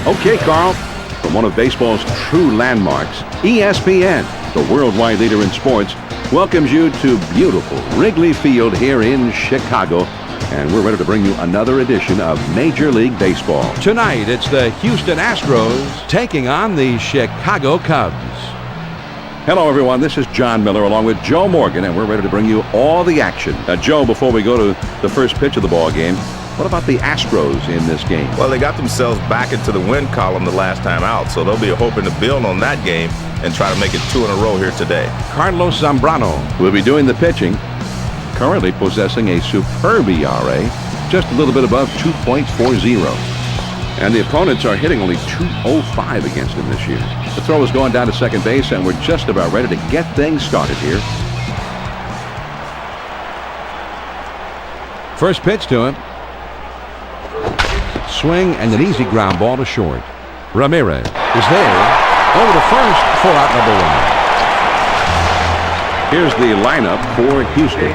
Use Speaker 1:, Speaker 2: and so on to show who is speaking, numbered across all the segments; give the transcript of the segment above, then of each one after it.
Speaker 1: Okay, Carl. From one of baseball's true landmarks, ESPN, the worldwide leader in sports, welcomes you to beautiful Wrigley Field here in Chicago. And we're ready to bring you another edition of Major League Baseball. Tonight, it's the Houston Astros taking on the Chicago Cubs. Hello, everyone. This is John Miller along with Joe Morgan, and we're ready to bring you all the action. Joe, before we go to the first pitch of the ball game, what about the Astros in this game?
Speaker 2: Well, they got themselves back into the win column the last time out, so they'll be hoping to build on that game and try to make it 2 in a row here today.
Speaker 1: Carlos Zambrano will be doing the pitching, currently possessing a superb ERA, just a little bit above 2.40. And the opponents are hitting only .205 against him this year. The throw is going down to second base, and we're just about ready to get things started here. First pitch to him. Swing and an easy ground ball to short. Ramirez is there over to first for out number 1. Here's the lineup for Houston.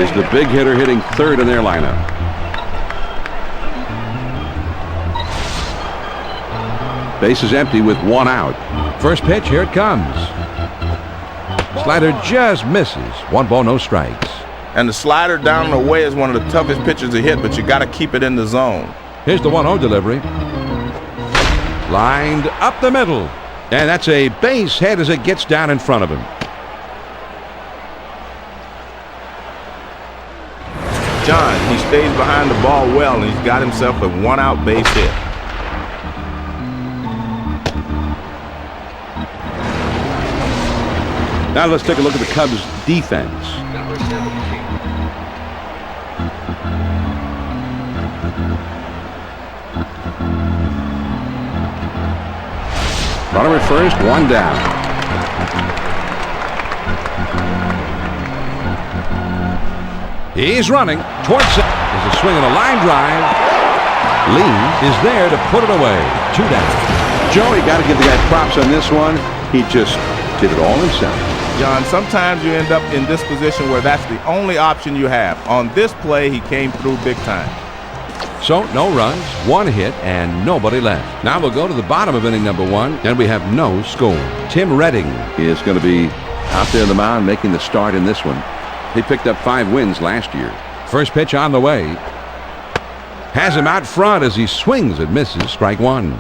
Speaker 1: Is the big hitter hitting third in their lineup. Base is empty with 1 out. First pitch, here it comes. Slider just misses. 1 ball, no strikes.
Speaker 2: And the slider down and away is one of the toughest pitches to hit, but you got to keep it in the zone.
Speaker 1: Here's the 1-0 delivery. Lined up the middle. And that's a base hit as it gets down in front of him.
Speaker 2: John, he stays behind the ball well, and he's got himself a 1-out base hit.
Speaker 1: Now let's take a look at the Cubs' defense. Runner at first, 1 down. He's running towards it. There's a swing and a line drive. Lee is there to put it away. 2 down. Joey, got to give the guy props on this one. He just did it all himself.
Speaker 2: John, sometimes you end up in this position where that's the only option you have. On this play, he came through big time.
Speaker 1: So, no runs, 1 hit, and nobody left. Now we'll go to the bottom of inning number 1, and we have no score. Tim Redding is going to be out there on the mound making the start in this one. He picked up 5 wins last year. First pitch on the way. Has him out front as he swings and misses. Strike 1.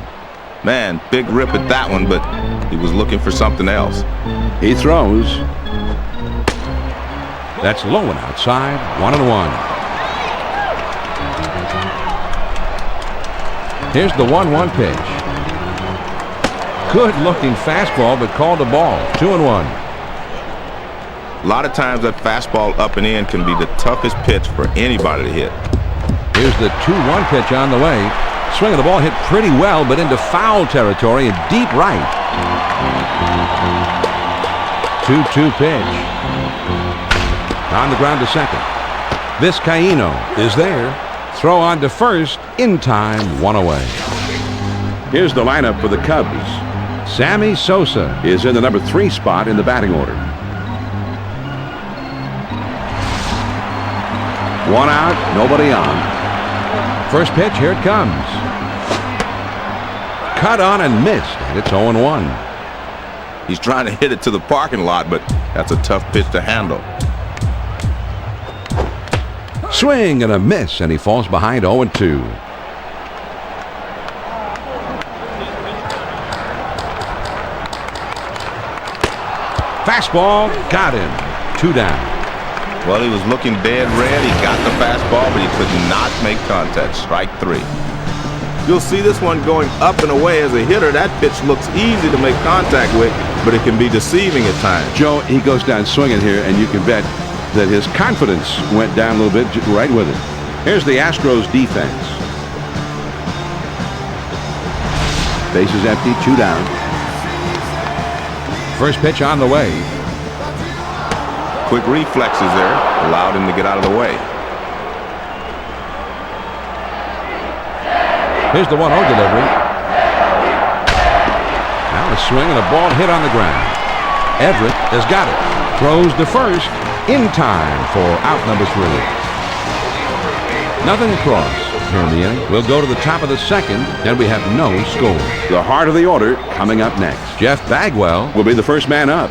Speaker 2: Man, big rip at that one, but he was looking for something else.
Speaker 1: He throws. That's low and outside. 1-1. Here's the 1-1 pitch. Good-looking fastball, but called a ball. 2-1.
Speaker 2: A lot of times that fastball up and in can be the toughest pitch for anybody to hit.
Speaker 1: Here's the 2-1 pitch on the way. Swing of the ball hit pretty well, but into foul territory and deep right. 2-2 pitch. On the ground to second. Vizcaíno is there. Throw on to first, in time, 1 away. Here's the lineup for the Cubs. Sammy Sosa is in the number 3 spot in the batting order. 1 out, nobody on. First pitch, here it comes. Cut on and missed, and it's 0-1.
Speaker 2: He's trying to hit it to the parking lot, but that's a tough pitch to handle.
Speaker 1: Swing and a miss, and he falls behind 0-2. Fastball, got him. 2 down.
Speaker 2: Well, he was looking dead red. He got the fastball, but he could not make contact. Strike 3. You'll see this one going up and away. As a hitter, that pitch looks easy to make contact with, but it can be deceiving at times.
Speaker 1: Joe, he goes down swinging here, and you can bet that his confidence went down a little bit right with it. Here's the Astros defense. Base is empty, 2 down. First pitch on the way.
Speaker 2: Quick reflexes there allowed him to get out of the way.
Speaker 1: Here's the 1-0 delivery. Now a swing and a ball hit on the ground. Everett has got it. Throws to first. In time for out number 3. Nothing across. here in the inning. We'll go to the top of the second, and we have no score. The heart of the order coming up next. Jeff Bagwell will be the first man up.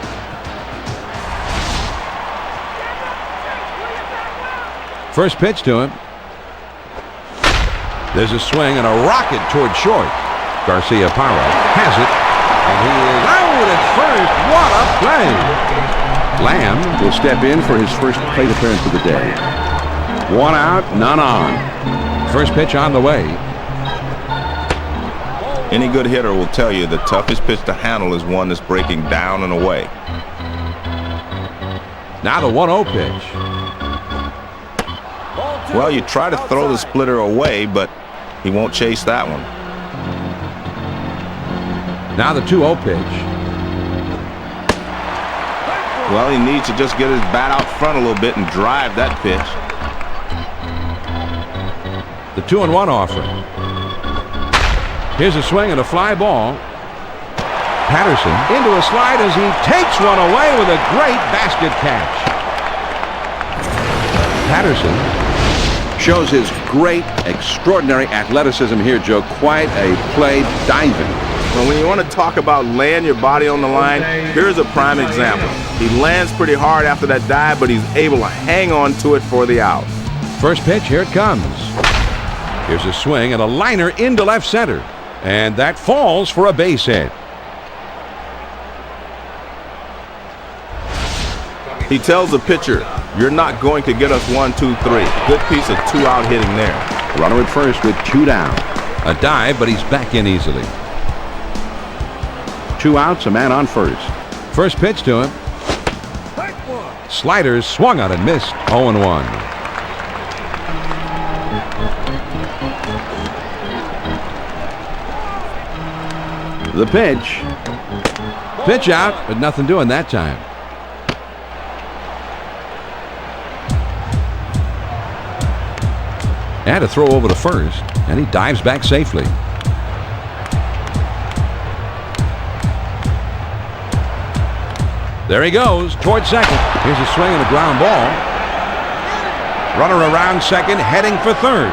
Speaker 1: First pitch to him. There's a swing and a rocket toward short. Garcia-Parra has it, and he is out at first. What a play! Lamb will step in for his first plate appearance of the day. One out, none on. First pitch on the way.
Speaker 2: Any good hitter will tell you the toughest pitch to handle is one that's breaking down and away.
Speaker 1: Now the 1-0 pitch.
Speaker 2: Well, you try to throw the splitter away, but he won't chase that one.
Speaker 1: Now the 2-0 pitch.
Speaker 2: Well, he needs to just get his bat out front a little bit and drive that pitch.
Speaker 1: The 2-1 offer. Here's a swing and a fly ball. Patterson into a slide as he takes one away with a great basket catch. Patterson shows his great, extraordinary athleticism here, Joe. Quite a play, diving.
Speaker 2: Well, when you want to talk about laying your body on the line, here's a prime example. He lands pretty hard after that dive, but he's able to hang on to it for the out.
Speaker 1: First pitch, here it comes. Here's a swing and a liner into left center. And that falls for a base hit.
Speaker 2: He tells the pitcher, you're not going to get us 1, 2, 3. Good piece of 2-out hitting there.
Speaker 1: Runner at first with 2 down. A dive, but he's back in easily. 2 outs, a man on first. First pitch to him. Sliders swung on and missed. 0-1. The pitch. Pitch out, but nothing doing that time. And a throw over to first, and he dives back safely. There he goes toward second. Here's a swing and a ground ball. Runner around second, heading for third.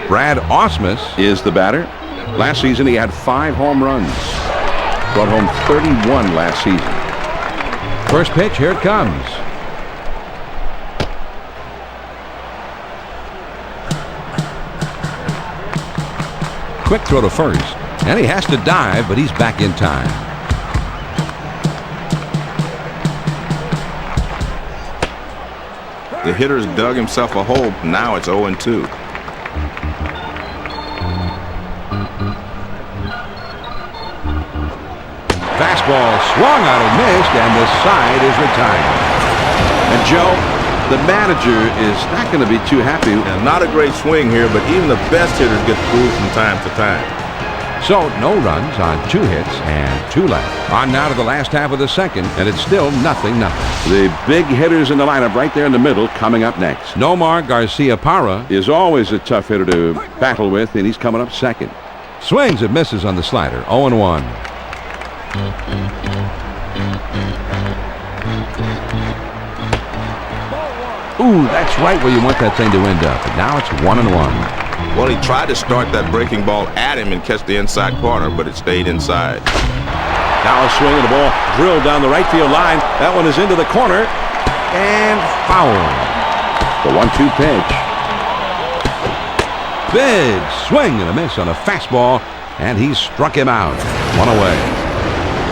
Speaker 1: Brad Ausmus is the batter. Last season he had 5 home runs. Brought home 31 last season. First pitch, here it comes. Quick throw to first, and he has to dive, but he's back in time.
Speaker 2: The hitter's dug himself a hole. Now it's 0-2.
Speaker 1: Fastball swung on and missed, and the side is retired. And Joe, the manager is not going to be too happy.
Speaker 2: And not a great swing here, but even the best hitters get fooled from time to time.
Speaker 1: So no runs on 2 hits and 2 left. On now to the last half of the second, and it's still 0-0. The big hitters in the lineup right there in the middle coming up next. Nomar Garcia-Parra is always a tough hitter to battle with, and he's coming up second. Swings and misses on the slider. 0-1. Ooh, that's right where you want that thing to end up. And now it's 1-1.
Speaker 2: Well, he tried to start that breaking ball at him and catch the inside corner, but it stayed inside.
Speaker 1: Now a swing and the ball drilled down the right field line. That one is into the corner and foul. The 1-2 pitch. Big swing and a miss on a fastball, and he struck him out. 1 away.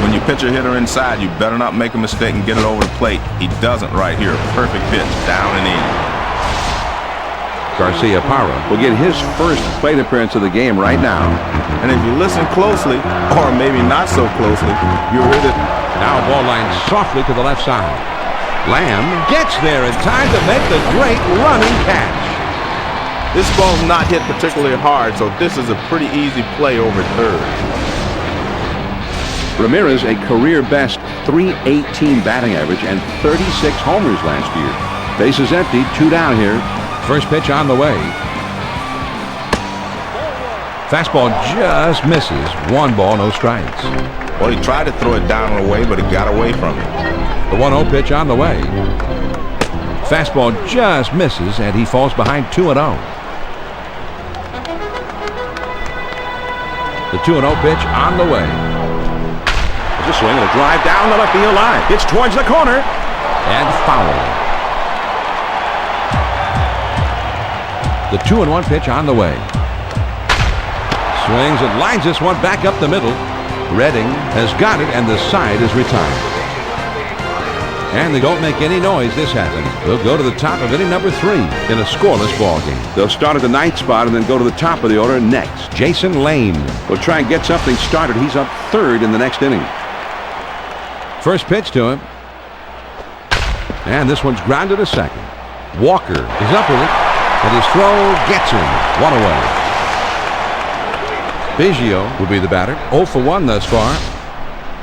Speaker 2: When you pitch a hitter inside, you better not make a mistake and get it over the plate. He doesn't right here. Perfect pitch, down and in.
Speaker 1: Garcia-Parra will get his first plate appearance of the game right now.
Speaker 2: And if you listen closely, or maybe not so closely, you'll hear that.
Speaker 1: Now a ball line softly to the left side. Lamb gets there in time to make the great running catch.
Speaker 2: This ball's not hit particularly hard, so this is a pretty easy play over third.
Speaker 1: Ramirez, a career-best .318 batting average and 36 homers last year. Bases empty, 2 down here. First pitch on the way. Fastball just misses. 1 ball, no strikes.
Speaker 2: Well, he tried to throw it down and away, but it got away from him.
Speaker 3: The 1-0 pitch on the way. Fastball just misses, and he falls behind 2-0. The 2-0 pitch on the way.
Speaker 1: There's a swing and a drive down the left field line. It's towards the corner.
Speaker 3: And foul. The 2-1 pitch on the way. Swings and lines this one back up the middle. Redding has got it, and the side is retired. And they don't make any noise. This happens. They'll go to the top of inning number 3 in a scoreless ball game.
Speaker 1: They'll start at the 9th spot and then go to the top of the order next.
Speaker 3: Jason Lane
Speaker 1: will try and get something started. He's up 3rd in the next inning.
Speaker 3: First pitch to him. And this one's grounded to second. Walker is up with it, and his throw gets him. 1 away. Biggio will be the batter. 0 for 1 thus far.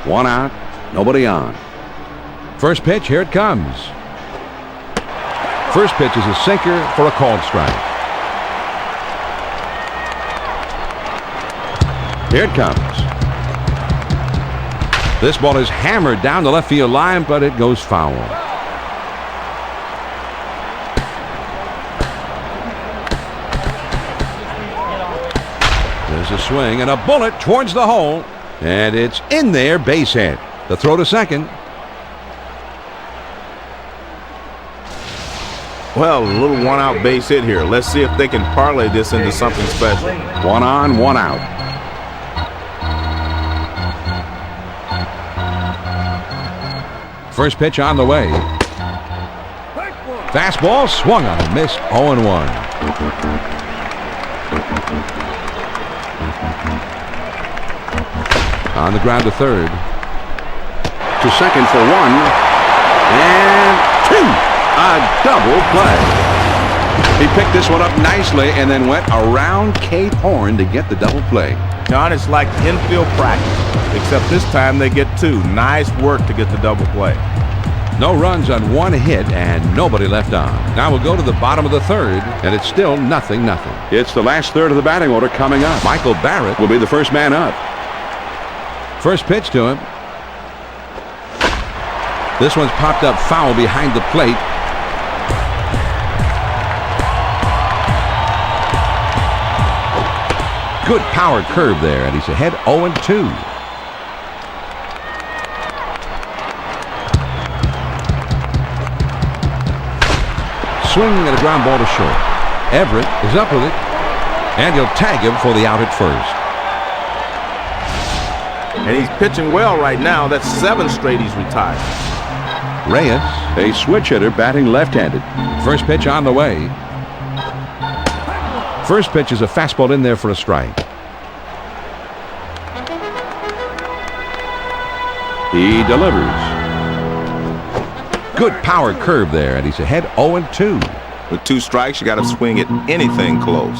Speaker 1: 1 out, nobody on.
Speaker 3: First pitch, here it comes. First pitch is a sinker for a called strike.
Speaker 1: Here it comes.
Speaker 3: This ball is hammered down the left field line, but it goes foul. There's a swing and a bullet towards the hole, and it's in there, base hit. The throw to second.
Speaker 2: Well, a little 1-out base hit here. Let's see if they can parlay this into something special.
Speaker 1: 1 on, 1 out.
Speaker 3: First pitch on the way. Fastball swung on and missed. 0-1. On the ground to third.
Speaker 1: To second for 1 and 2. A double play. He picked this one up nicely and then went around Kate Horn to get the double play.
Speaker 2: John, it's like infield practice, except this time they get 2. Nice work to get the double play.
Speaker 3: No runs on 1 hit and nobody left on. Now we'll go to the bottom of the 3rd, and it's still 0-0.
Speaker 1: It's the last third of the batting order coming up.
Speaker 3: Michael Barrett
Speaker 1: will be the first man up.
Speaker 3: First pitch to him. This one's popped up foul behind the plate. Good power curve there, and he's ahead 0-2. Swing and a ground ball to short. Everett is up with it, and he'll tag him for the out at first.
Speaker 2: And he's pitching well right now. That's 7 straight he's retired.
Speaker 3: Reyes,
Speaker 1: a switch hitter batting left-handed.
Speaker 3: First pitch on the way. First pitch is a fastball in there for a strike.
Speaker 1: He delivers.
Speaker 3: Good power curve there, and he's ahead 0-2.
Speaker 2: With 2 strikes, you got to swing at anything close.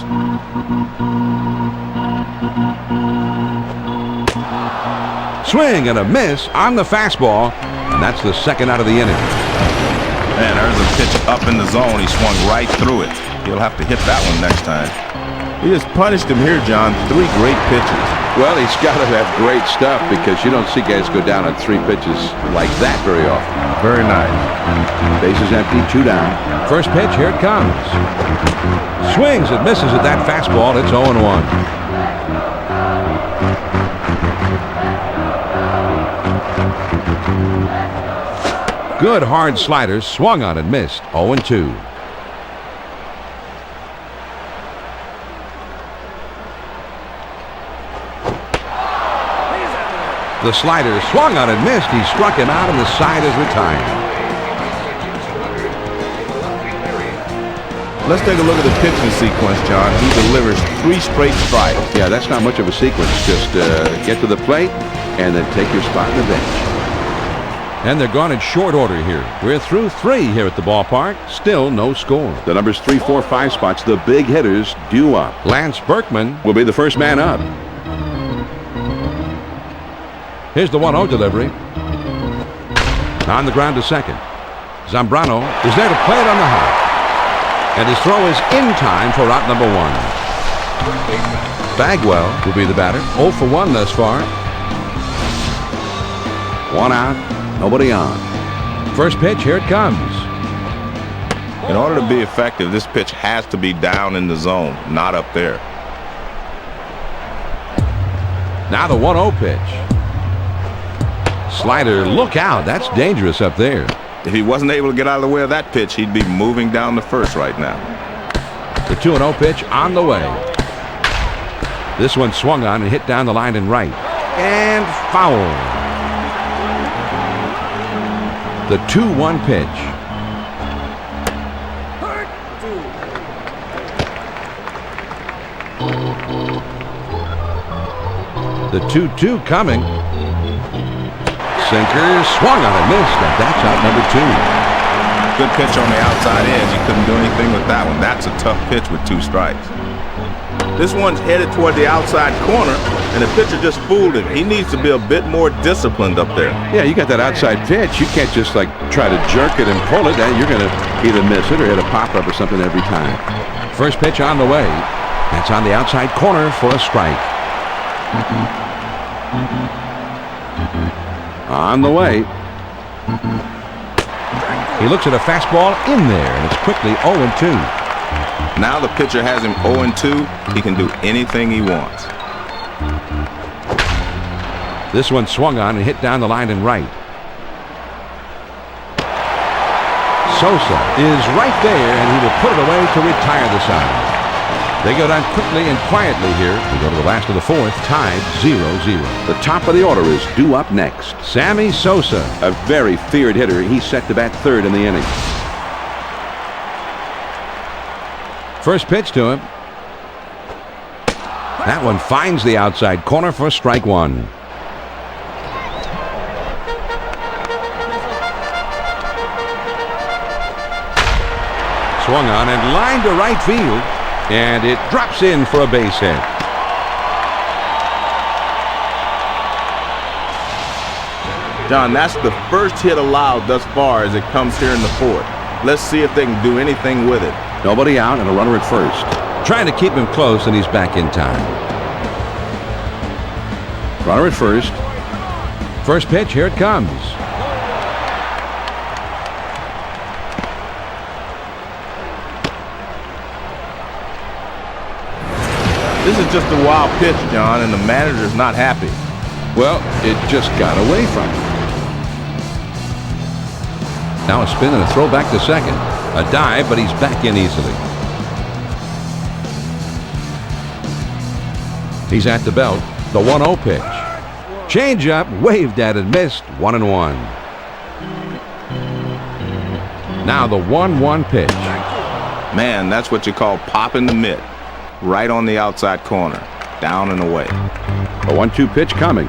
Speaker 3: Swing and a miss on the fastball, and that's the 2nd out of the inning.
Speaker 2: Man, there's a pitch up in the zone. He swung right through it. He'll have to hit that one next time. He just punished him here, John. 3 great pitches.
Speaker 1: Well, he's got to have great stuff because you don't see guys go down on 3 pitches like that very often.
Speaker 2: Very nice.
Speaker 1: Bases empty, 2 down.
Speaker 3: First pitch, here it comes. Swings and misses at that fastball. It's 0-1. Good hard slider, swung on and missed. 0-2. The slider swung on and missed. He struck him out, and the side is retired.
Speaker 2: Let's take a look at the pitching sequence, John. He delivers 3 straight strikes.
Speaker 1: Yeah, that's not much of a sequence. Just get to the plate and then take your spot in the bench.
Speaker 3: And they're gone in short order here. We're through 3 here at the ballpark. Still no score.
Speaker 1: The numbers 3, 4, 5 spots, the big hitters due up.
Speaker 3: Lance Berkman
Speaker 1: will be the first man up.
Speaker 3: Here's the 1-0 delivery. On the ground to second. Zambrano is there to play it on the hop. And his throw is in time for out number 1. Bagwell will be the batter. 0 for 1 thus far.
Speaker 1: One out, nobody on.
Speaker 3: First pitch, here it comes.
Speaker 2: In order to be effective, this pitch has to be down in the zone, not up there.
Speaker 3: Now the 1-0 pitch. Slider, look out. That's dangerous up there.
Speaker 2: If he wasn't able to get out of the way of that pitch, he'd be moving down the first right now.
Speaker 3: The 2-0 pitch on the way. This one swung on and hit down the line and right. And foul. The 2-1 pitch. The 2-2 coming. Sinker swung on and missed, and that's out number 2.
Speaker 2: Good pitch on the outside edge. He couldn't do anything with that one. That's a tough pitch with 2 strikes. This one's headed toward the outside corner, and the pitcher just fooled him. He needs to be a bit more disciplined up there.
Speaker 1: Yeah, you got that outside pitch. You can't just like try to jerk it and pull it. You're going to either miss it or hit a pop-up or something every time.
Speaker 3: First pitch on the way. That's on the outside corner for a strike.
Speaker 1: On the way.
Speaker 3: He looks at a fastball in there, and it's quickly 0-2.
Speaker 2: Now the pitcher has him 0-2. He can do anything he wants.
Speaker 3: This one swung on and hit down the line and right. Sosa is right there, and he will put it away to retire the side. They go down quickly and quietly here. We go to the last of the 4th, tied 0-0.
Speaker 1: The top of the order is due up next.
Speaker 3: Sammy Sosa.
Speaker 1: A very feared hitter. He's set to bat 3rd in the inning.
Speaker 3: First pitch to him. That one finds the outside corner for strike 1. Swung on and lined to right field. And it drops in for a base hit.
Speaker 2: John, that's the first hit allowed thus far as it comes here in the 4th. Let's see if they can do anything with it.
Speaker 1: Nobody out and a runner at first.
Speaker 3: Trying to keep him close, and he's back in time.
Speaker 1: Runner at first.
Speaker 3: First pitch, here it comes.
Speaker 2: This is just a wild pitch, John, and the manager's not happy.
Speaker 1: Well, it just got away from him.
Speaker 3: Now a spin and a throw back to second. A dive, but he's back in easily. He's at the belt. The 1-0 pitch. Change up, waved at and missed. 1-1. Now the 1-1 pitch.
Speaker 2: Man, that's what you call popping the mitt. Right on the outside corner. Down and away.
Speaker 1: A 1-2 pitch coming.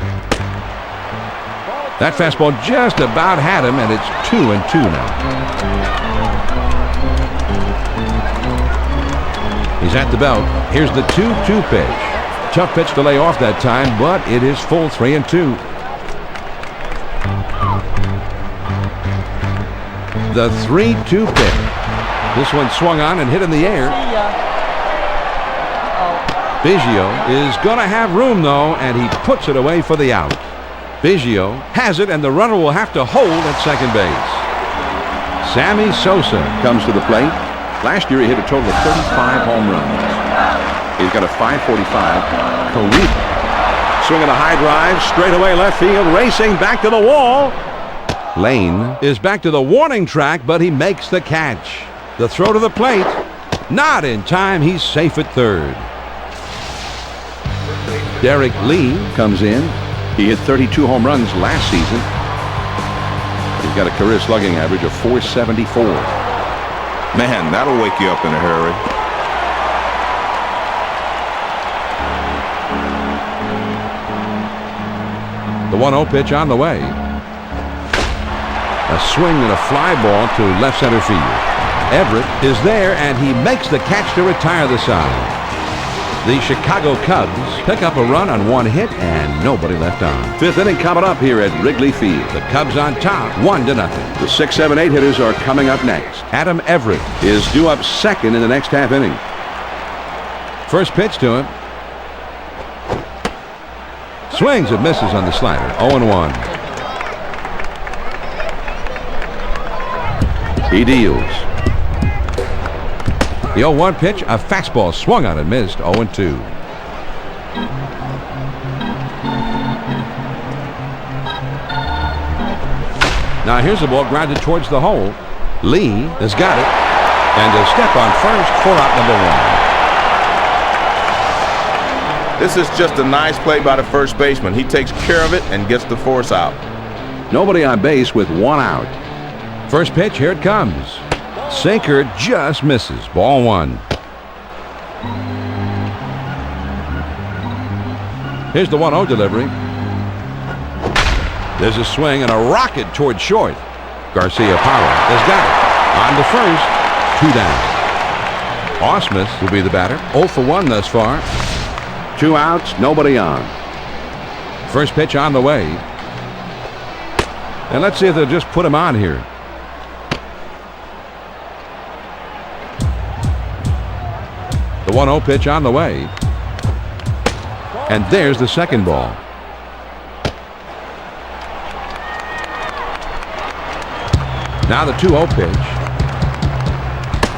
Speaker 3: That fastball just about had him, and it's 2-2 now. He's at the belt. Here's the 2-2 pitch. Tough pitch to lay off that time, but it is full 3-2. The 3-2 pitch. This one swung on and hit in the air. Biggio is going to have room, though, and he puts it away for the out. Biggio has it, and the runner will have to hold at second base. Sammy Sosa
Speaker 1: comes to the plate. Last year he hit a total of 35 home runs. He's got a .545 career. Swinging a high drive, straight away left field, racing back to the wall.
Speaker 3: Lane is back to the warning track, but he makes the catch. The throw to the plate. Not in time. He's safe at third. Derek Lee
Speaker 1: comes in. He hit 32 home runs last season. He's got a career slugging average of .474.
Speaker 2: Man, that'll wake you up in a hurry.
Speaker 3: The 1-0 pitch on the way. A swing and a fly ball to left center field. Everett is there, and he makes the catch to retire the side. The Chicago Cubs pick up a run on one hit and nobody left on.
Speaker 1: 5th inning coming up here at Wrigley Field.
Speaker 3: The Cubs on top, 1-0.
Speaker 1: The 6, 7, 8 hitters are coming up next.
Speaker 3: Adam Everett
Speaker 1: is due up second in the next half inning.
Speaker 3: First pitch to him. Swings and misses on the slider. 0-1.
Speaker 1: He deals.
Speaker 3: The 0-1 pitch, a fastball swung on and missed. 0-2. Now here's the ball grounded towards the hole. Lee has got it. And a step on first for out number 1.
Speaker 2: This is just a nice play by the first baseman. He takes care of it and gets the force out.
Speaker 1: Nobody on base with 1 out.
Speaker 3: First pitch, here it comes. Sinker just misses. Ball 1. Here's the 1-0 delivery. There's a swing and a rocket toward short. Garcia Parra has got it. On to first. 2 down. Osmus will be the batter. 0 for 1 thus far.
Speaker 1: 2 outs, nobody on.
Speaker 3: First pitch on the way. And let's see if they'll just put him on here. The 1-0 pitch on the way. And there's the second ball. Now the 2-0 pitch.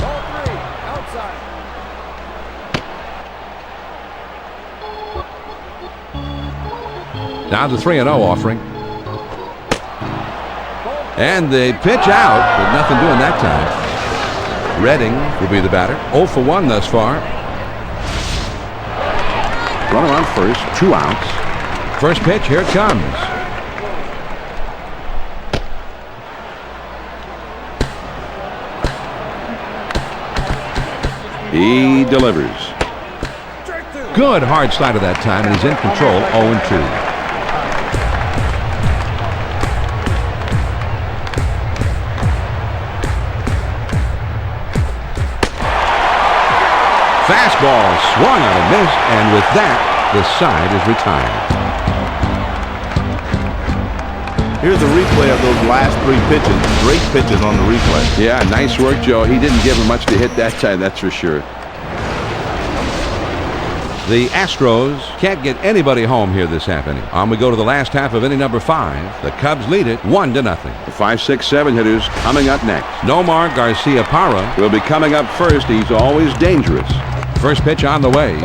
Speaker 4: Ball 3, outside.
Speaker 3: Now the 3-0 offering. And the pitch out, but nothing doing that time. Redding will be the batter. 0 for 1 thus far.
Speaker 1: Runner on first, 2 outs.
Speaker 3: First pitch, here it comes.
Speaker 1: He delivers.
Speaker 3: Good hard slider that time, and he's in control. 0-2. Fastball swung on and missed, and with that, the side is retired.
Speaker 2: Here's a replay of those last 3 pitches. Great pitches on the replay.
Speaker 1: Yeah, nice work, Joe. He didn't give him much to hit that time, that's for sure.
Speaker 3: The Astros can't get anybody home here this half inning. On we go to the last half of inning number 5. The Cubs lead it 1-0.
Speaker 1: The 5, 6, 7 hitters coming up next.
Speaker 3: Nomar Garcia Parra
Speaker 1: Will be coming up first. He's always dangerous.
Speaker 3: first pitch on the way,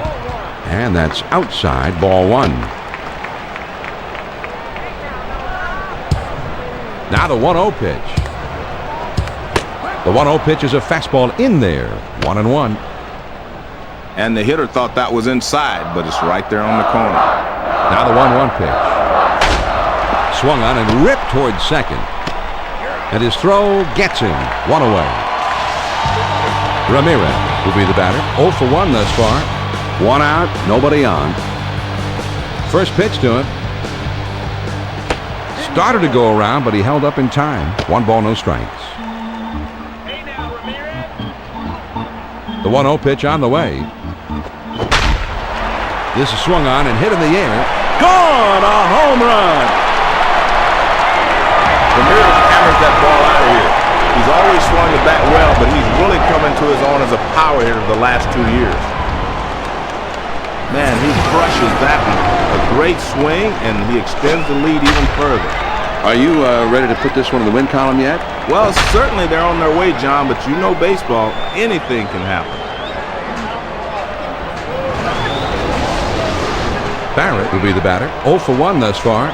Speaker 3: and that's outside. Ball 1. Now the 1-0 pitch. The 1-0 pitch is a fastball in there. 1-1.
Speaker 2: And the hitter thought that was inside, but it's right there on the corner.
Speaker 3: Now the 1-1 pitch. Swung on and ripped towards second. And his throw gets him. 1 away. Ramirez will be the batter. 0 for 1 thus far.
Speaker 1: 1 out, nobody on.
Speaker 3: First pitch to him. Started to go around, but he held up in time. 1 ball, no strikes. The 1-0 pitch on the way. This is swung on and hit in the air.
Speaker 1: Gone! A home run!
Speaker 2: Ramirez hammers that ball out of here. He's always swung the bat well, but he's really coming to his own as a power hitter the last 2 years. Man, he crushes that one. A great swing, and he extends the lead even further.
Speaker 1: Are you ready to put this one in the win column yet?
Speaker 2: Well, certainly they're on their way, John, but you know baseball, anything can happen.
Speaker 3: Barrett will be the batter. 0 for 1 thus far.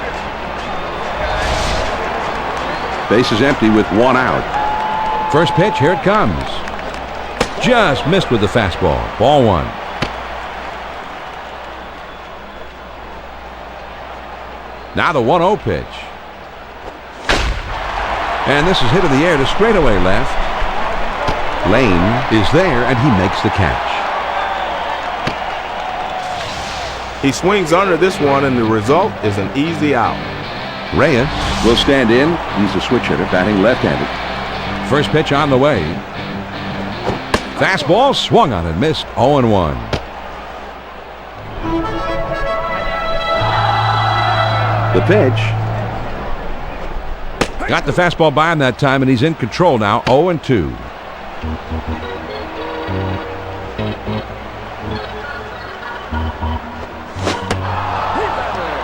Speaker 1: Base is empty with 1 out.
Speaker 3: First pitch, here it comes. Just missed with the fastball. Ball 1. Now the 1-0 pitch. And this is hit in the air to straightaway left. Lane is there, and he makes the catch.
Speaker 2: He swings under this one, and the result is an easy out.
Speaker 3: Reyes
Speaker 1: Will stand in. He's a switch hitter, batting left-handed.
Speaker 3: first pitch on the way. Fastball swung on and missed. 0-1.
Speaker 1: The pitch.
Speaker 3: Got the fastball by him that time, and he's in control now. 0-2.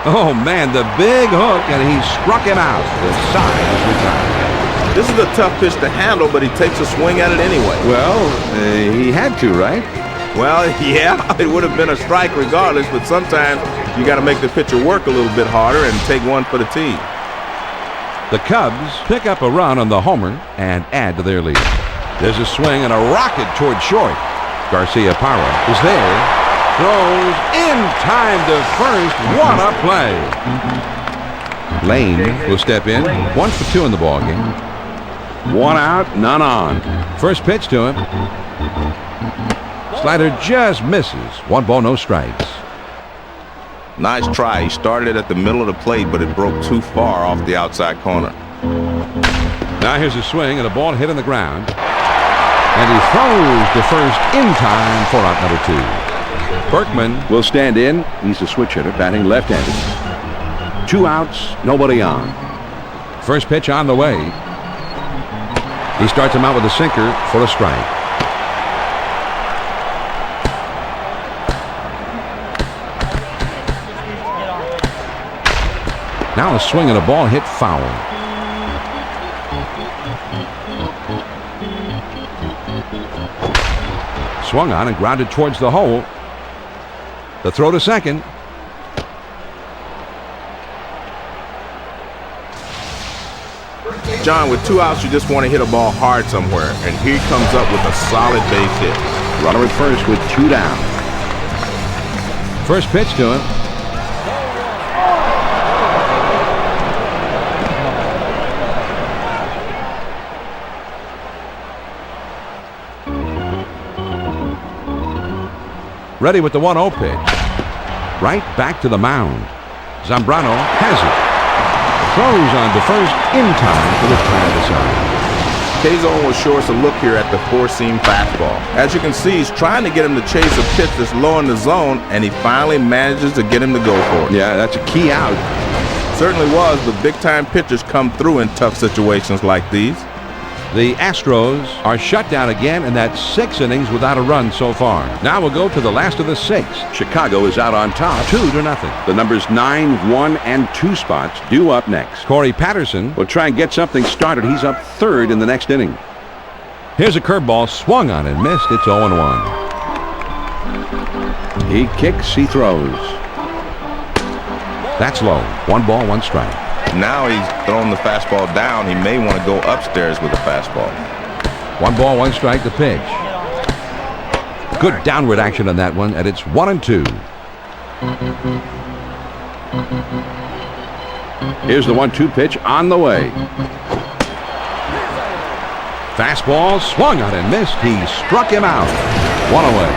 Speaker 3: Oh, man, the big hook, and he struck him out. The side is retired.
Speaker 2: This is a tough pitch to handle, but he takes a swing at it anyway.
Speaker 1: Well, he had to, right?
Speaker 2: Well, yeah, it would have been a strike regardless, but sometimes you got to make the pitcher work a little bit harder and take one for the team.
Speaker 3: The Cubs pick up a run on the homer and add to their lead. There's a swing and a rocket toward short. Garcia Parra is there. Throws in time to first. What a play. Lane will step in. 1 for 2 in the ballgame.
Speaker 1: 1 out, none on.
Speaker 3: First pitch to him. Slider just misses. 1 ball, no strikes.
Speaker 2: Nice try. He started it at the middle of the plate, but it broke too far off the outside corner.
Speaker 3: Now here's a swing and a ball hit on the ground. And he throws to first in time for out number 2. Berkman
Speaker 1: Will stand in. He's a switch hitter, batting left-handed. 2 outs, nobody on.
Speaker 3: First pitch on the way. He starts him out with a sinker for a strike. Now a swing and a ball hit foul. Swung on and grounded towards the hole. The throw to second.
Speaker 2: John, with 2 outs, you just want to hit a ball hard somewhere, and he comes up with a solid base hit.
Speaker 1: Runner at first with 2 down.
Speaker 3: First pitch to him. Ready with the 1-0 pitch. Right back to the mound. Zambrano has it. Throws on to first in time for the tie of the side.
Speaker 2: K-Zone will show us a look here at the 4-seam fastball. As you can see, he's trying to get him to chase a pitch that's low in the zone, and he finally manages to get him to go for it.
Speaker 1: Yeah, that's a key out.
Speaker 2: Certainly was, but big-time pitchers come through in tough situations like these.
Speaker 3: The Astros are shut down again, and that's 6 innings without a run so far. Now we'll go to the last of the 6.
Speaker 1: Chicago is out on top.
Speaker 3: 2-0.
Speaker 1: The numbers 9, 1, and 2 spots due up next.
Speaker 3: Corey Patterson
Speaker 1: We'll try and get something started. He's up 3rd in the next inning.
Speaker 3: Here's a curveball swung on and missed. It's 0-1.
Speaker 1: He kicks, he throws.
Speaker 3: That's low. 1 ball, 1 strike.
Speaker 2: Now he's thrown the fastball down. He may want to go upstairs with the fastball.
Speaker 3: 1 ball, 1 strike, the pitch. Good downward action on that one, and it's 1-2.
Speaker 1: Here's the 1-2 pitch on the way.
Speaker 3: Fastball swung on and missed. He struck him out. 1 away.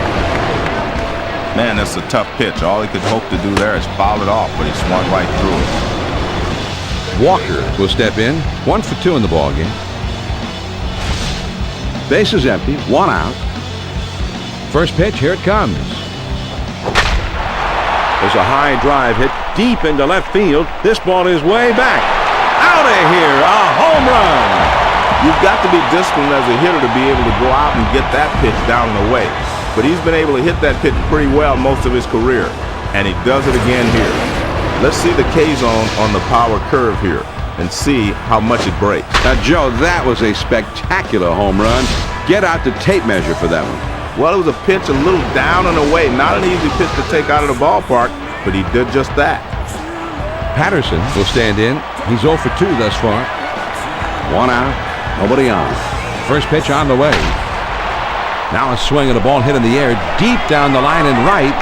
Speaker 2: Man, that's a tough pitch. All he could hope to do there is foul it off, but he swung right through it.
Speaker 3: Walker will step in. 1 for 2 in the ballgame.
Speaker 1: Base is empty. 1 out.
Speaker 3: First pitch, here it comes.
Speaker 1: There's a high drive hit deep into left field. This ball is way back. Out of here. A home run.
Speaker 2: You've got to be disciplined as a hitter to be able to go out and get that pitch down and away. But he's been able to hit that pitch pretty well most of his career. And he does it again here. Let's see the K-zone on the power curve here and see how much it breaks.
Speaker 1: Now, Joe, that was a spectacular home run. Get out the tape measure for that one.
Speaker 2: Well, it was a pitch a little down and away. Not an easy pitch to take out of the ballpark, but he did just that.
Speaker 3: Patterson will stand in. He's 0 for 2 thus far.
Speaker 1: 1 out, nobody on.
Speaker 3: First pitch on the way. Now a swing and a ball hit in the air deep down the line and right.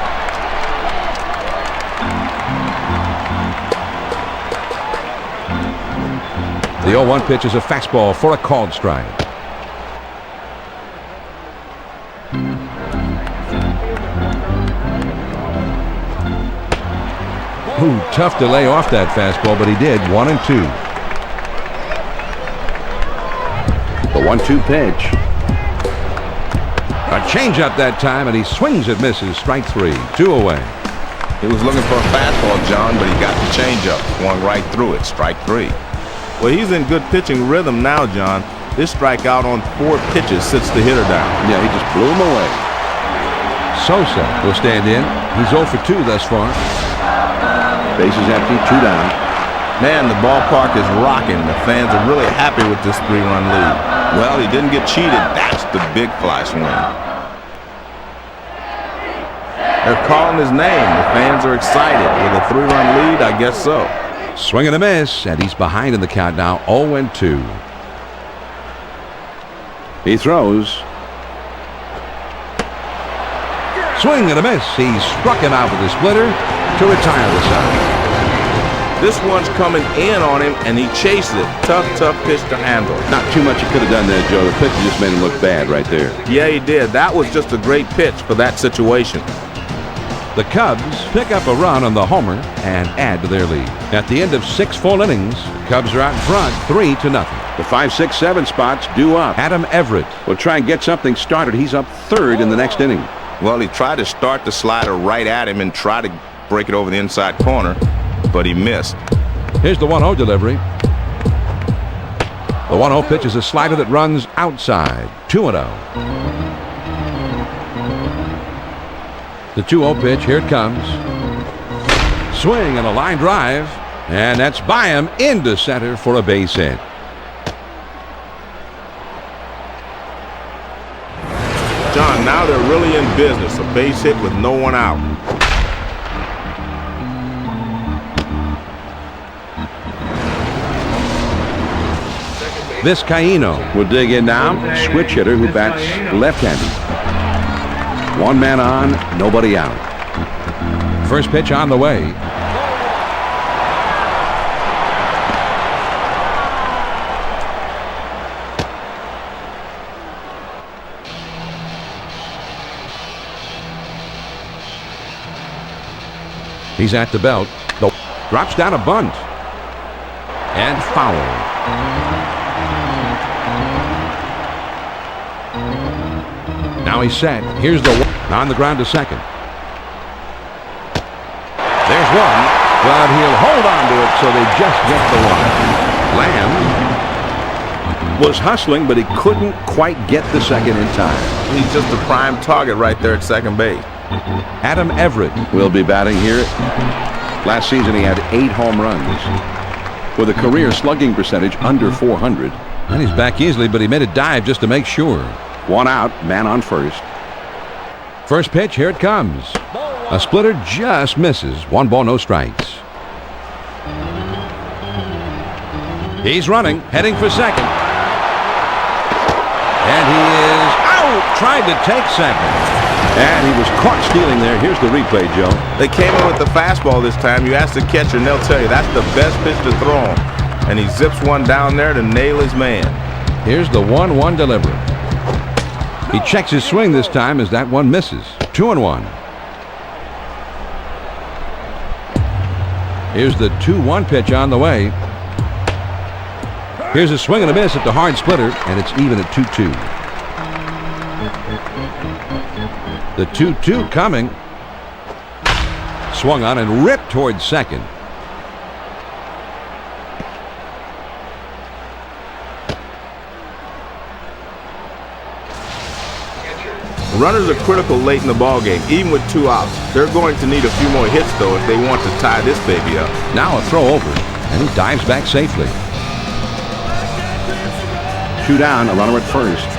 Speaker 3: The 0-1 pitch is a fastball for a called strike. Ooh, tough to lay off that fastball, but he did. 1-2.
Speaker 1: The 1-2 pitch.
Speaker 3: A changeup that time, and he swings and misses. Strike 3. 2 away.
Speaker 2: He was looking for a fastball, John, but he got the changeup. Swung right through it. Strike 3. Well, he's in good pitching rhythm now, John. This strikeout on 4 pitches sits the hitter down.
Speaker 1: Yeah, he just blew him away.
Speaker 3: Sosa will stand in. He's 0 for 2 thus far.
Speaker 1: Base is empty, 2 down.
Speaker 2: Man, the ballpark is rocking. The fans are really happy with this 3-run lead. Well, he didn't get cheated. That's the big fly swing. They're calling his name. The fans are excited. With a 3-run lead, I guess so.
Speaker 3: Swing and a miss, and he's behind in the count now, 0-2.
Speaker 1: He throws.
Speaker 3: Swing and a miss. He struck him out with a splitter to retire the side.
Speaker 2: This one's coming in on him, and he chases it. Tough pitch to handle.
Speaker 1: Not too much he could have done there, Joe. The pitch just made him look bad right there.
Speaker 2: Yeah, he did. That was just a great pitch for that situation.
Speaker 3: The Cubs pick up a run on the homer and add to their lead. At the end of 6 full innings, the Cubs are out in front 3-0.
Speaker 1: The 5, 6, 7 spots due up.
Speaker 3: Adam Everett
Speaker 1: will try and get something started. He's up 3rd in the next inning.
Speaker 2: Well, he tried to start the slider right at him and try to break it over the inside corner, but he missed.
Speaker 3: Here's the 1-0 delivery. The 1-0 pitch is a slider that runs outside. 2-0. The 2-0 pitch, here it comes. Swing and a line drive, and that's by him into center for a base hit.
Speaker 2: John, now they're really in business. A base hit with no one out.
Speaker 3: Vizcaíno
Speaker 1: will dig in now. Switch hitter who bats left-handed. 1 man on, nobody out.
Speaker 3: First pitch on the way. He's at the belt. Drops down a bunt. And foul. Now he's set. Here's the one on the ground to second. There's one, but he'll hold on to it, so they just get the one. Lamb
Speaker 1: was hustling, but he couldn't quite get the second in time.
Speaker 2: He's just a prime target right there at second base.
Speaker 3: Adam Everett
Speaker 1: will be batting here. Last season he had 8 home runs with a career slugging percentage under 400.
Speaker 3: And he's back easily, but he made a dive just to make sure.
Speaker 1: 1 out, man on first.
Speaker 3: First pitch, here it comes. A splitter just misses. 1 ball, no strikes. He's running, heading for second. And he is out, tried to take second.
Speaker 1: And he was caught stealing there. Here's the replay, Joe.
Speaker 2: They came in with the fastball this time. You ask the catcher, and they'll tell you that's the best pitch to throw him. And he zips one down there to nail his man. Here's the 1-1 delivery.
Speaker 3: He checks his swing this time as that one misses. 2-1. Here's the 2-1 pitch on the way. Here's a swing and a miss at the hard splitter, and it's even at 2-2. The 2-2 coming. Swung on and ripped towards second.
Speaker 2: Runners are critical late in the ballgame, even with 2 outs. They're going to need a few more hits, though, if they want to tie this baby up.
Speaker 3: Now a throw over, and he dives back safely.
Speaker 1: 2 down, a runner at first.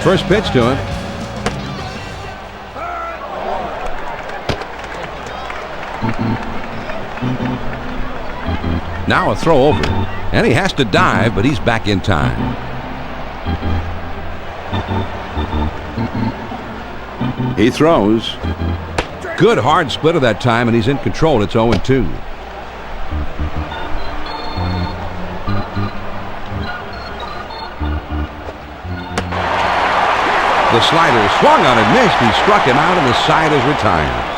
Speaker 3: First pitch to him. Now a throw over, and he has to dive, but he's back in time.
Speaker 1: He throws.
Speaker 3: Good hard splitter that time, and he's in control. It's 0-2. The slider swung on and missed. He struck him out, and the side is retired.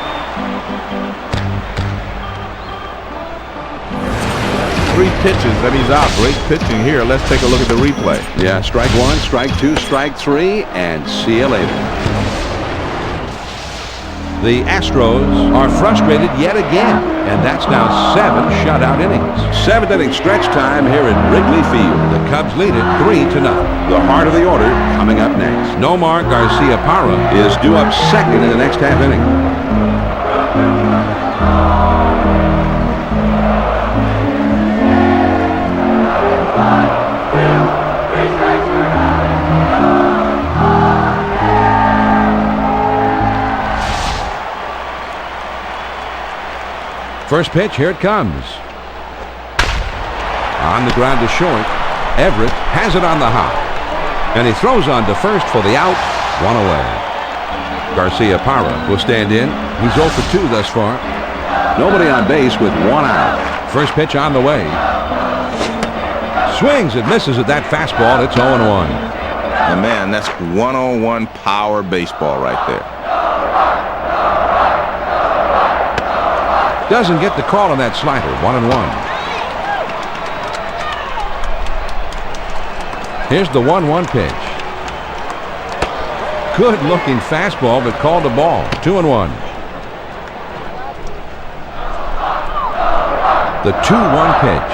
Speaker 2: Three pitches, and he's out. Great pitching here. Let's take a look at the replay.
Speaker 1: Yeah, strike 1, strike 2, strike 3, and see you later.
Speaker 3: The Astros are frustrated yet again, and that's now 7 shutout innings.
Speaker 1: 7th inning stretch time here at Wrigley Field.
Speaker 3: The Cubs lead it 3-0.
Speaker 1: The heart of the order coming up next.
Speaker 3: Nomar Garciaparra
Speaker 1: is due up second in the next half inning.
Speaker 3: First pitch, here it comes. On the ground to short. Everett has it on the hop. And he throws on to first for the out. One away. Garcia Parra will stand in. He's 0 for 2 thus far.
Speaker 1: Nobody on base with one out.
Speaker 3: First pitch on the way. Swings and misses at that fastball. It's 0-1.
Speaker 2: And man, that's one-on-one power baseball right there.
Speaker 3: Doesn't get the call on that slider. 1-1. Here's the 1-1 pitch. Good looking fastball, but called a ball. 2-1. The 2-1 pitch.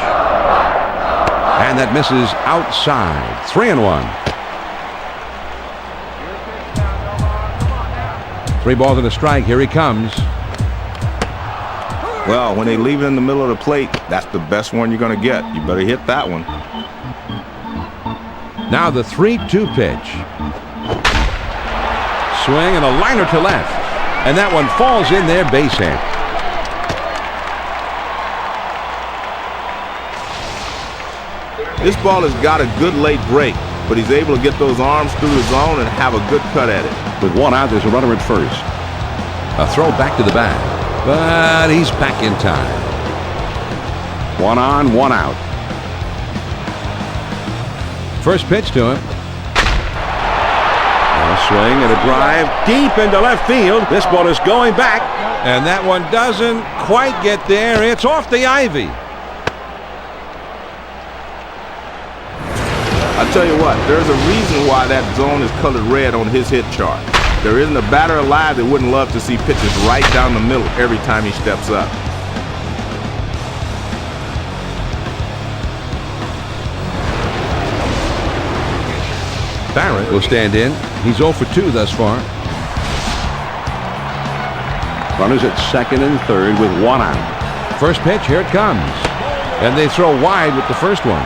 Speaker 3: And that misses outside. 3-1. 3 balls and a strike. Here he comes.
Speaker 2: Well, when they leave it in the middle of the plate, that's the best one you're going to get. You better hit that one.
Speaker 3: Now the 3-2 pitch. Swing and a liner to left. And that one falls in there, base hit.
Speaker 2: This ball has got a good late break, but he's able to get those arms through the zone and have a good cut at it.
Speaker 1: With one out, there's a runner at first.
Speaker 3: A throw back to the bag, but he's back in time.
Speaker 1: 1 on, 1 out.
Speaker 3: First pitch to him.
Speaker 1: A swing and a drive deep into left field. This ball is going back.
Speaker 3: And that one doesn't quite get there. It's off the ivy.
Speaker 2: I tell you what, there's a reason why that zone is colored red on his hit chart. There isn't a batter alive that wouldn't love to see pitches right down the middle every time he steps up.
Speaker 3: Barrett will stand in. He's 0 for 2 thus far.
Speaker 1: Runners at second and third with 1 out.
Speaker 3: First pitch, here it comes. And they throw wide with the first one.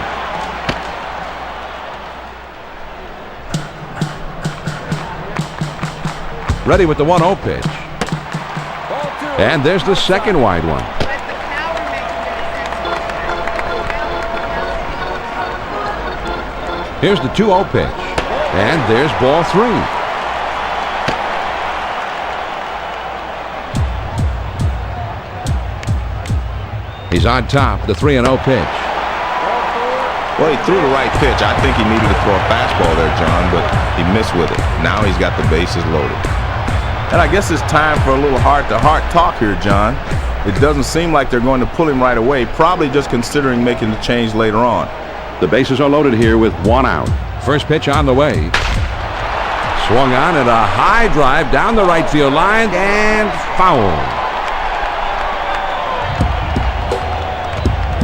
Speaker 3: Ready with the 1-0 pitch. And there's the second wide one. Here's the 2-0 pitch. And there's ball 3. He's on top, the 3-0 pitch.
Speaker 2: Well, he threw the right pitch. I think he needed to throw a fastball there, John, but he missed with it. Now he's got the bases loaded. And I guess it's time for a little heart-to-heart talk here, John. It doesn't seem like they're going to pull him right away, probably just considering making the change later on.
Speaker 1: The bases are loaded here with 1 out.
Speaker 3: First pitch on the way. Swung on at a high drive down the right field line and foul.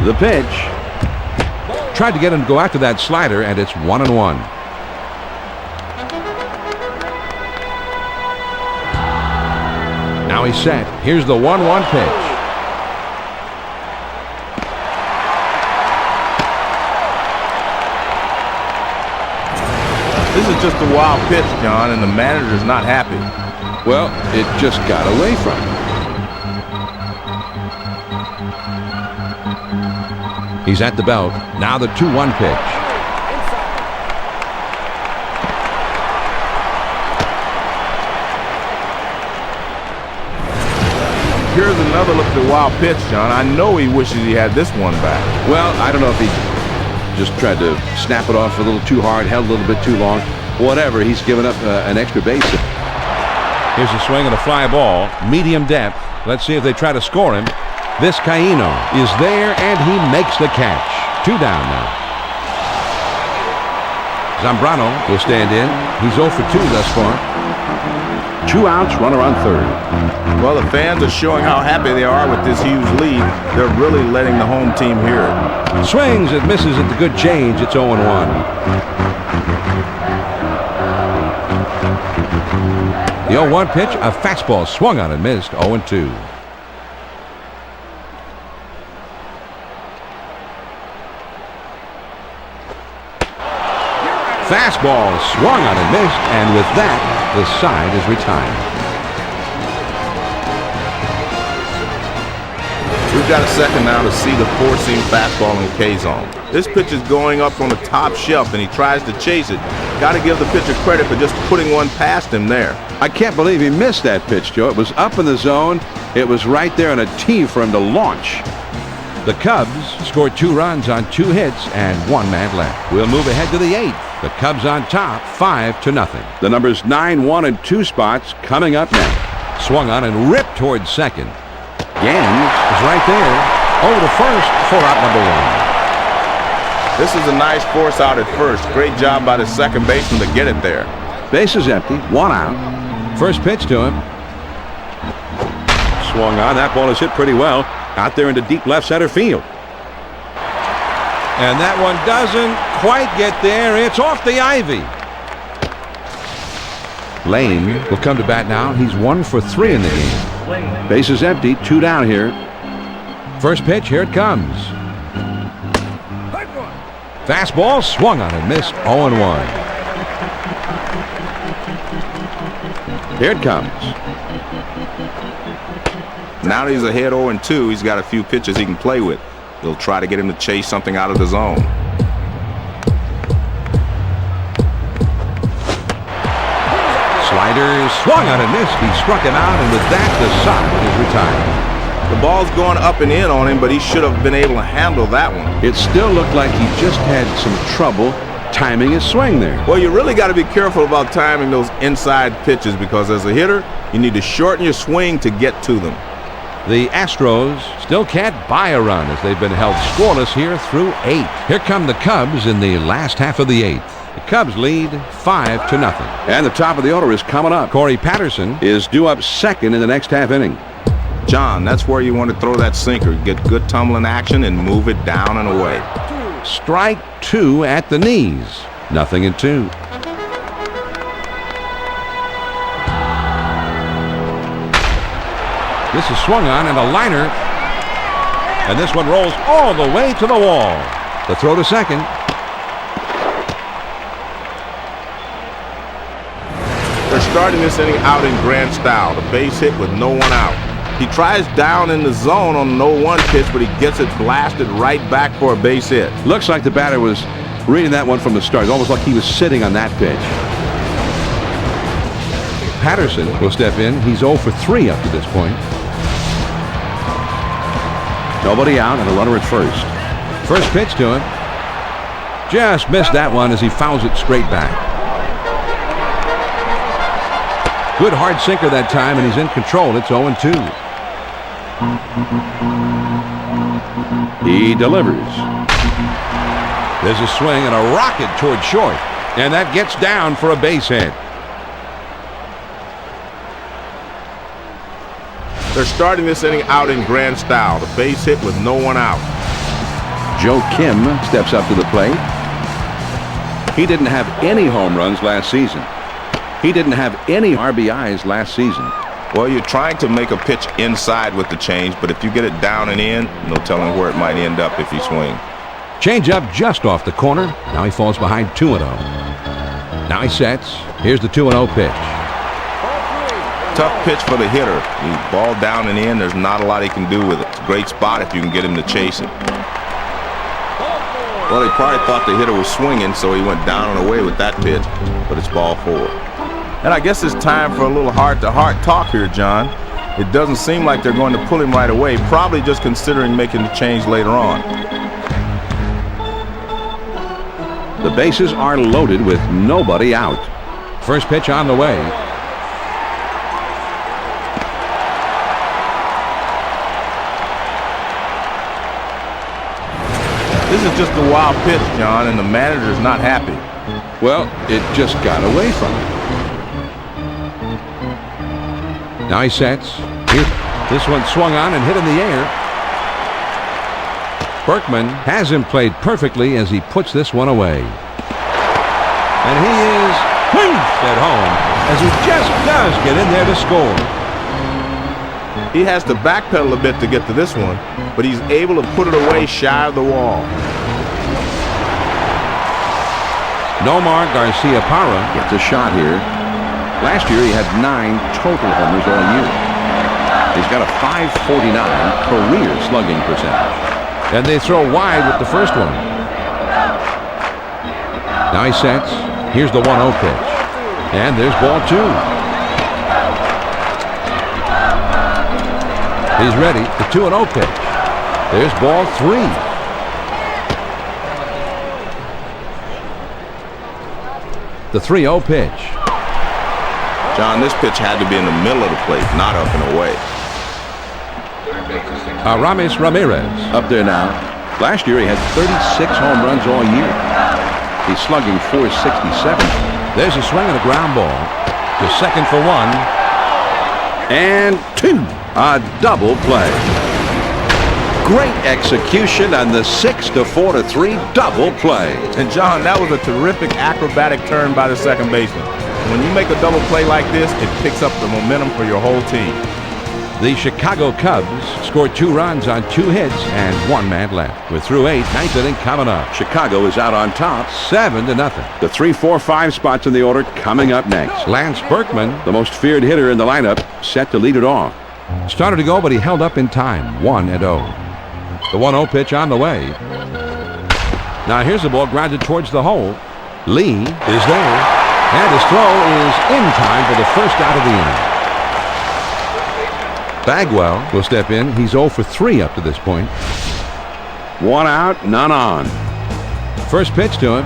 Speaker 1: The pitch.
Speaker 3: Tried to get him to go after that slider, and it's 1-1. Now he's set. Here's the 1-1 pitch.
Speaker 2: This is just a wild pitch, John, and the manager's not happy.
Speaker 1: Well, it just got away from him.
Speaker 3: He's at the belt. Now the 2-1 pitch.
Speaker 2: Here's another look at the wild pitch, John. I know he wishes he had this one back.
Speaker 1: Well, I don't know if he just tried to snap it off a little too hard, held a little bit too long. Whatever, he's given up an extra base.
Speaker 3: Here's a swing and a fly ball. Medium depth. Let's see if they try to score him. Vizcaíno is there, and he makes the catch. 2 down now. Zambrano will stand in. He's 0 for 2 thus far.
Speaker 1: 2 outs, runner on third.
Speaker 2: Well, the fans are showing how happy they are with this huge lead. They're really letting the home team hear it.
Speaker 3: Swings and misses at the good change. It's 0-1. The 0-1 pitch, a fastball swung on and missed. 0-2. Fastball swung on and missed, and with that, the side is retired.
Speaker 2: We've got a second now to see the four-seam fastball in the K-zone. This pitch is going up on the top shelf, and he tries to chase it. Got to give the pitcher credit for just putting one past him there.
Speaker 1: I can't believe he missed that pitch, Joe. It was up in the zone. It was right there on a tee for him to launch.
Speaker 3: The Cubs scored 2 runs on 2 hits and 1 man left. We'll move ahead to the 8th. The Cubs on top, 5-0.
Speaker 1: The numbers 9, 1, and 2 spots coming up next.
Speaker 3: Swung on and ripped towards second.
Speaker 1: Yang
Speaker 3: Is right there. Over to first for out number 1.
Speaker 2: This is a nice force out at first. Great job by the second baseman to get it there.
Speaker 1: Base is empty, 1 out.
Speaker 3: First pitch to him.
Speaker 1: Swung on. That ball is hit pretty well out there into deep left center field.
Speaker 3: And that one doesn't quite get there. It's off the ivy. Lane will come to bat now. He's 1 for 3 in the game.
Speaker 1: Base is empty, 2 down here.
Speaker 3: First pitch, here it comes. Fastball swung on and missed. 0-1.
Speaker 1: Here it comes.
Speaker 2: Now that he's ahead 0-2, he's got a few pitches he can play with. He'll try to get him to chase something out of the zone.
Speaker 3: Slider swung on and missed. He struck him out, and with that, the side is retired.
Speaker 2: The ball's going up and in on him, but he should have been able to handle that one.
Speaker 1: It still looked like he just had some trouble timing his swing there.
Speaker 2: Well, you really got to be careful about timing those inside pitches because as a hitter, you need to shorten your swing to get to them.
Speaker 3: The Astros still can't buy a run as they've been held scoreless here through 8. Here come the Cubs in the last half of the 8th. The Cubs lead 5-0.
Speaker 1: And the top of the order is coming up.
Speaker 3: Corey Patterson
Speaker 1: Is due up second in the next half inning.
Speaker 2: John, that's where you want to throw that sinker. Get good tumbling action and move it down and away.
Speaker 3: strike 2 at the knees. 0-2. This is swung on and a liner. And this one rolls all the way to the wall. The throw to second.
Speaker 2: They're starting this inning out in grand style. The base hit with no one out. He tries down in the zone on the 0-1 pitch, but he gets it blasted right back for a base hit.
Speaker 1: Looks like the batter was reading that one from the start. Almost like he was sitting on that pitch.
Speaker 3: Patterson will step in. He's 0 for 3 up to this point.
Speaker 1: Nobody out and a runner at first.
Speaker 3: First pitch to him. Just missed that one as he fouls it straight back. Good hard sinker that time, and he's in control. It's 0-2.
Speaker 1: He delivers.
Speaker 3: There's a swing and a rocket toward short. And that gets down for a base hit.
Speaker 2: They're starting this inning out in grand style. The base hit with no one out.
Speaker 1: Joe Kim steps up to the plate. He didn't have any home runs last season. He didn't have any RBIs last season.
Speaker 2: Well, you're trying to make a pitch inside with the change, but if you get it down and in, no telling where it might end up if you swing.
Speaker 3: Change up just off the corner. Now he falls behind 2-0. Now he sets. Here's the 2-0 pitch.
Speaker 2: Tough pitch for the hitter. He's ball down and in. There's not a lot he can do with it. It's a great spot if you can get him to chase it. Well, he probably thought the hitter was swinging, so he went down and away with that pitch, but it's ball 4. And I guess it's time for a little heart-to-heart talk here, John. It doesn't seem like they're going to pull him right away, probably just considering making the change later on.
Speaker 1: The bases are loaded with nobody out.
Speaker 3: First pitch on the way.
Speaker 2: This is just a wild pitch, John, and the manager's not happy.
Speaker 1: Well, it just got away from him.
Speaker 3: Now he sets. Here, this one swung on and hit in the air. Berkman has him played perfectly as he puts this one away. And he is whoosh at home as he just does get in there to score.
Speaker 2: He has to backpedal a bit to get to this one, but he's able to put it away shy of the wall.
Speaker 3: Nomar Garcia-Parra
Speaker 1: gets a shot here. Last year he had 9 total homers all year. He's got a .549 career slugging percentage.
Speaker 3: and they throw wide with the first one. Now he sets. Here's the 1-0 pitch. And there's ball 2. He's ready. The 2-0 pitch. There's ball 3. The 3-0 pitch.
Speaker 2: John, this pitch had to be in the middle of the plate, not up and away.
Speaker 3: Aramis Ramirez.
Speaker 1: Up there now. Last year he had 36 home runs all year. He's slugging .467.
Speaker 3: There's a swing and a ground ball to second for 1.
Speaker 1: And 2. A double play. Great execution on the 6-4-3 double play.
Speaker 2: And John, that was a terrific acrobatic turn by the second baseman. When you make a double play like this, it picks up the momentum for your whole team.
Speaker 3: The Chicago Cubs scored 2 runs on 2 hits and 1 man left. We're through 8. Ninth inning coming up.
Speaker 1: Chicago is out on top.
Speaker 3: 7-0.
Speaker 1: The 3, 4, 5 spots in the order coming up next.
Speaker 3: Lance Berkman,
Speaker 1: the most feared hitter in the lineup, set to lead it off.
Speaker 3: started to go, but he held up in time. 1-0. The 1-0 pitch on the way. Now here's the ball grounded towards the hole. Lee is there. And his throw is in time for the first out of the inning. Bagwell will step in. He's 0 for 3 up to this point.
Speaker 1: 1 out, none on.
Speaker 3: First pitch to him.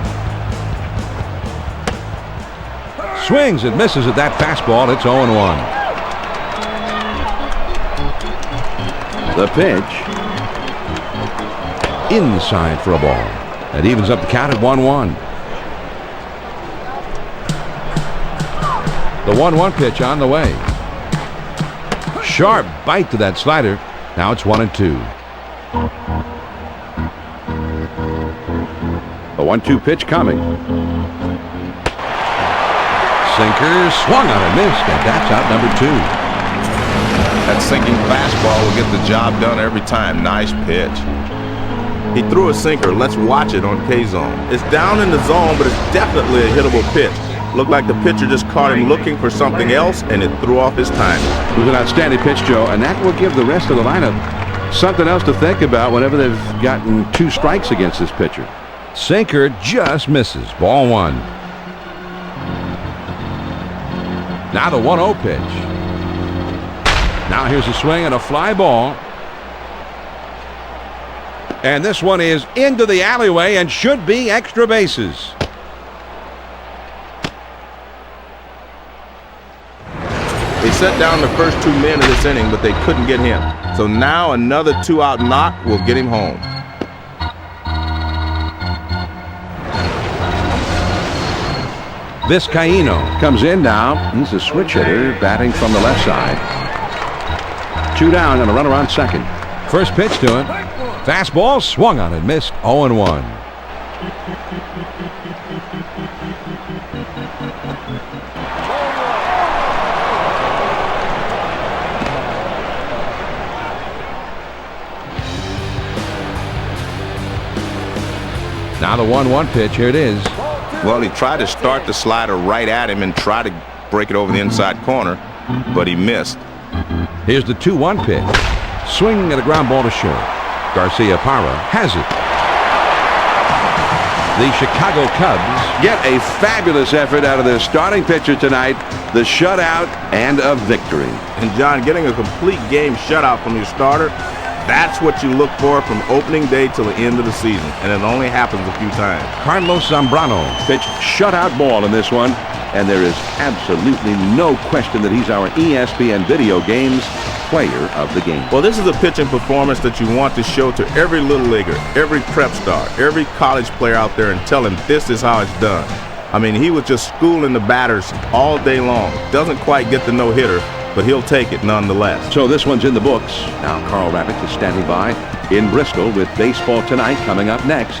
Speaker 3: Swings and misses at that fastball. It's 0-1.
Speaker 1: The pitch.
Speaker 3: Inside for a ball. That evens up the count at 1-1. The 1-1 pitch on the way. Sharp bite to that slider. Now it's 1-2.
Speaker 1: The 1-2 pitch coming.
Speaker 3: Sinker swung on and missed, and that's out number 2.
Speaker 2: That sinking fastball will get the job done every time. Nice pitch. He threw a sinker. Let's watch it on K-Zone. It's down in the zone, but it's definitely a hittable pitch. Looked like the pitcher just caught him looking for something else, and it threw off his timing.
Speaker 1: It was an outstanding pitch, Joe, and that will give the rest of the lineup something else to think about whenever they've gotten 2 strikes against this pitcher.
Speaker 3: Sinker just misses. Ball 1. Now the 1-0 pitch. Now here's a swing and a fly ball. And this one is into the alleyway and should be extra bases.
Speaker 2: They set down the first 2 men of this inning, but they couldn't get him. So now another 2-out knock will get him home.
Speaker 3: Vizcaíno
Speaker 1: Comes in now. He's a switch hitter, batting from the left side. 2 down and a runner on second.
Speaker 3: First pitch to him. Fastball swung on and missed. 0-1. Now the 1-1 pitch. Here it is.
Speaker 2: Well, he tried to start the slider right at him and try to break it over the inside corner, but he missed.
Speaker 3: Here's the 2-1 pitch. Swing and a ground ball to short. Garcia-Parra has it. The Chicago Cubs
Speaker 1: Get a fabulous effort out of their starting pitcher tonight. The shutout and a victory.
Speaker 2: And John, getting a complete game shutout from your starter, that's what you look for from opening day till the end of the season, and it only happens a few times.
Speaker 3: Carlos Zambrano
Speaker 1: Pitched shutout ball in this one, and there is absolutely no question that he's our ESPN Video Games Player of the Game.
Speaker 2: Well, this is a pitching performance that you want to show to every little leaguer, every prep star, every college player out there and tell him this is how it's done. I mean, he was just schooling the batters all day long. Doesn't quite get the no-hitter, but he'll take it nonetheless.
Speaker 1: So this one's in the books. Now Carl Rabbit is standing by in Bristol with Baseball Tonight coming up next.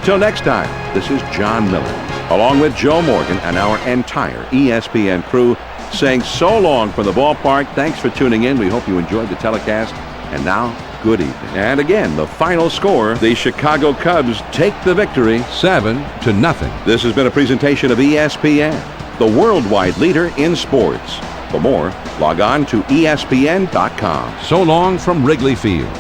Speaker 1: Till next time, this is John Miller, along with Joe Morgan and our entire ESPN crew, saying so long from the ballpark. Thanks for tuning in. We hope you enjoyed the telecast. And now, good evening. And again, the final score, the Chicago Cubs take the victory
Speaker 3: 7-0.
Speaker 1: This has been a presentation of ESPN, the worldwide leader in sports. For more, log on to ESPN.com.
Speaker 3: So long from Wrigley Field.